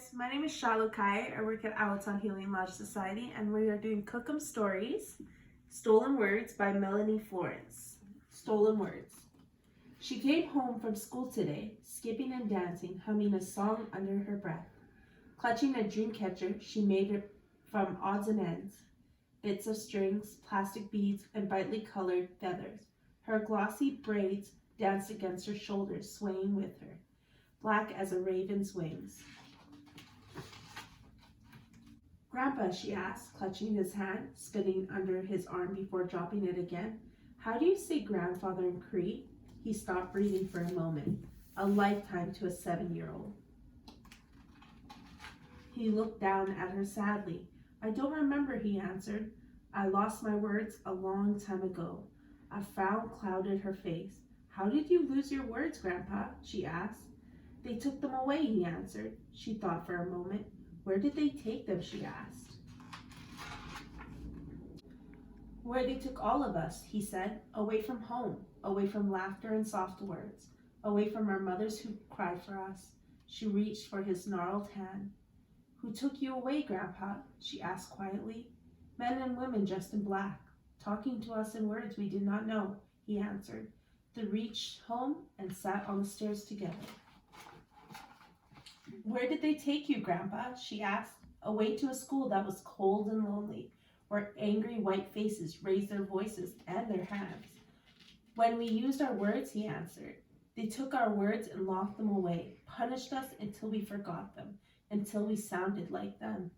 guys, my name is Kai. I work at Allentown Healing Lodge Society and we are doing Cookum Stories, Stolen Words by Melanie Florence. Stolen Words. She came home from school today, skipping and dancing, humming a song under her breath. Clutching a dream catcher, she made it from odds and ends, bits of strings, plastic beads, and brightly colored feathers. Her glossy braids danced against her shoulders, swaying with her, black as a raven's wings. "Grandpa," she asked, clutching his hand, spinning under his arm before dropping it again, "how do you say grandfather in Cree?" He stopped breathing for a moment, a lifetime to a 7-year-old. He looked down at her sadly. "I don't remember," he answered. "I lost my words a long time ago." A frown clouded her face. "How did you lose your words, Grandpa?" she asked. "They took them away," he answered. She thought for a moment. "Where did they take them?" she asked. "Where they took all of us," he said. "Away from home, away from laughter and soft words, away from our mothers who cried for us." She reached for his gnarled hand. "Who took you away, Grandpa?" she asked quietly. "Men and women dressed in black, talking to us in words we did not know," he answered. They reached home and sat on the stairs together. "Where did they take you, Grandpa?" she asked. "Away to a school that was cold and lonely, where angry white faces raised their voices and their hands. When we used our words," he answered. "They took our words and locked them away, punished us until we forgot them, until we sounded like them."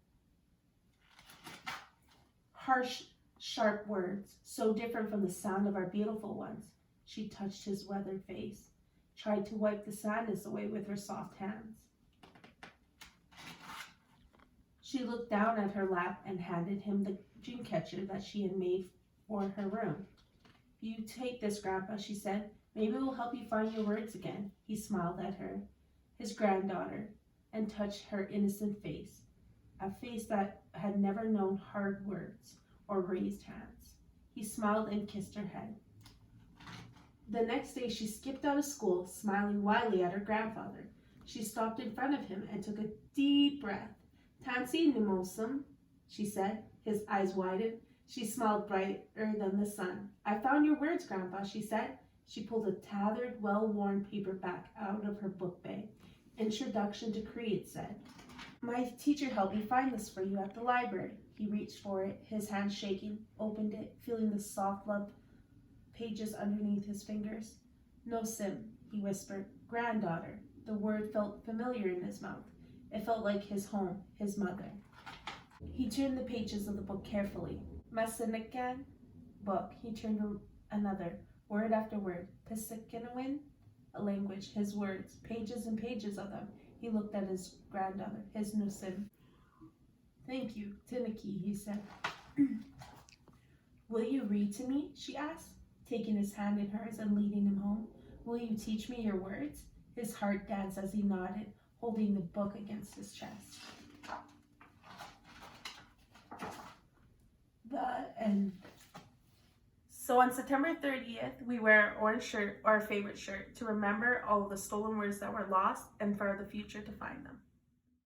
Harsh, sharp words, so different from the sound of our beautiful ones. She touched his weathered face, tried to wipe the sadness away with her soft hands. She looked down at her lap and handed him the dream catcher that she had made for her room. "You take this, Grandpa," she said. "Maybe it will help you find your words again." He smiled at her, his granddaughter, and touched her innocent face, a face that had never known hard words or raised hands. He smiled and kissed her head. The next day she skipped out of school, smiling widely at her grandfather. She stopped in front of him and took a deep breath. "Tansy Nimosum," she said. His eyes widened. She smiled brighter than the sun. "I found your words, Grandpa," she said. She pulled a tattered, well-worn paperback out of her book bag. "Introduction to Cree," it said. "My teacher helped me find this for you at the library." He reached for it, his hand shaking, opened it, feeling the soft, loved pages underneath his fingers. "No sim," he whispered. "Granddaughter." The word felt familiar in his mouth. It felt like his home, his mother. He turned the pages of the book carefully. "Masinikan," book. He turned to another, word after word. "Pisikinawin," a language, his words, pages and pages of them. He looked at his granddaughter, his Nusim. "Thank you, Tiniki," he said. "Will you read to me?" she asked, taking his hand in hers and leading him home. "Will you teach me your words?" His heart danced as he nodded, holding the book against his chest. The end. So on September 30th, we wear our orange shirt, or our favorite shirt, to remember all of the stolen words that were lost and for the future to find them.